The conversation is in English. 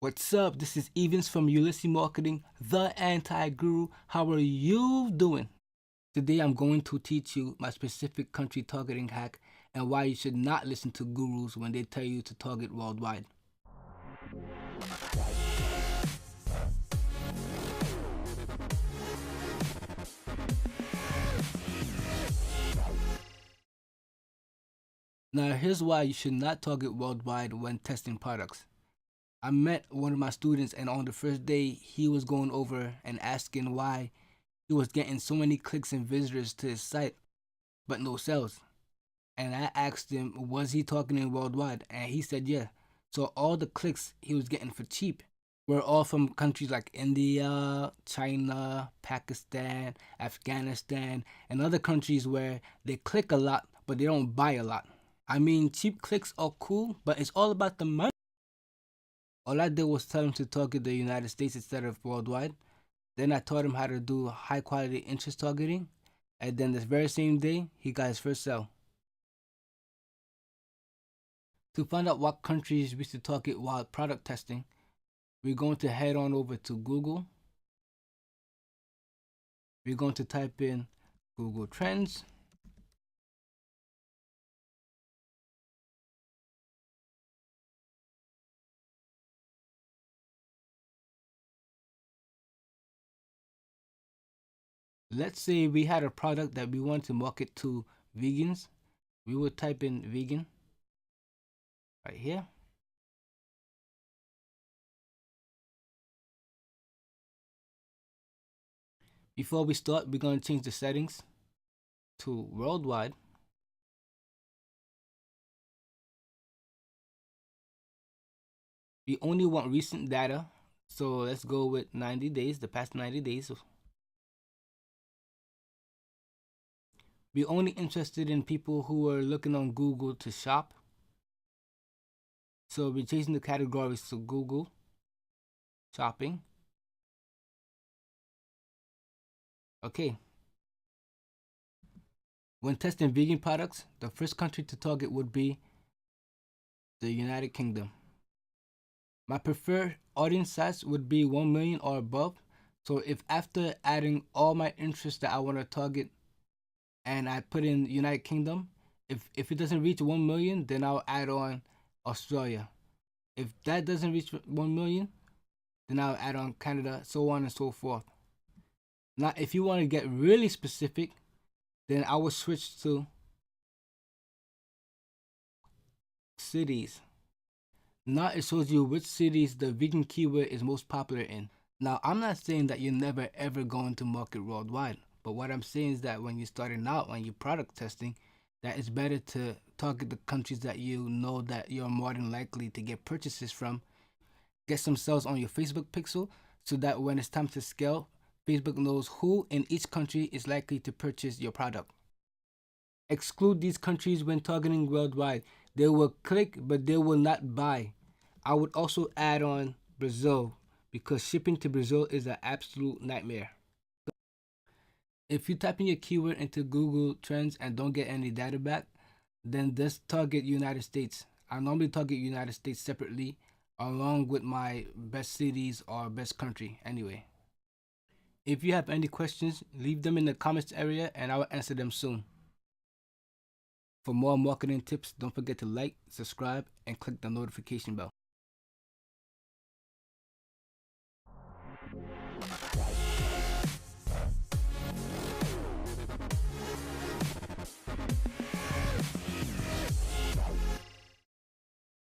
What's up? This is Yvens from Ulysse Marketing, the anti-guru. How are you doing? Today I'm going to teach you my specific country targeting hack and why you should not listen to gurus when they tell you to target worldwide. Now here's why you should not target worldwide when testing products. I met one of my students, and on the first day he was going over and asking why he was getting so many clicks and visitors to his site but no sales. And I asked him, was he targeting worldwide? And he said, yeah. So all the clicks he was getting for cheap were all from countries like India, China, Pakistan, Afghanistan, and other countries where they click a lot, but they don't buy a lot. I mean, cheap clicks are cool, but it's all about the money. All I did was tell him to target the United States instead of worldwide. Then I taught him how to do high quality interest targeting. And then this very same day, he got his first sale. To find out what countries we should target while product testing, we're going to head on over to Google. We're going to type in Google Trends. Let's say we had a product that we want to market to vegans. We would type in vegan right here. Before we start, we're going to change the settings to worldwide. We only want recent data, so let's go with 90 days, the past 90 days. We're only interested in people who are looking on Google to shop. So we're changing the categories to Google shopping. Okay. When testing vegan products, the first country to target would be the United Kingdom. My preferred audience size would be 1 million or above. So if after adding all my interests that I want to target and I put in United Kingdom, if it doesn't reach 1 million, then I'll add on Australia. If that doesn't reach 1 million, then I'll add on Canada, so on and so forth. Now, if you want to get really specific, then I will switch to cities. Now it shows you which cities the vegan keyword is most popular in. Now, I'm not saying that you're never ever going to market worldwide, but what I'm saying is that when you're starting out, when you're product testing, that it's better to target the countries that you know that you're more than likely to get purchases from. Get some sales on your Facebook pixel so that when it's time to scale, Facebook knows who in each country is likely to purchase your product. Exclude these countries when targeting worldwide. They will click, but they will not buy. I would also add on Brazil because shipping to Brazil is an absolute nightmare. If you type in your keyword into Google Trends and don't get any data back, then just target United States. I normally target United States separately along with my best cities or best country anyway. If you have any questions, leave them in the comments area and I will answer them soon. For more marketing tips, don't forget to like, subscribe, and click the notification bell.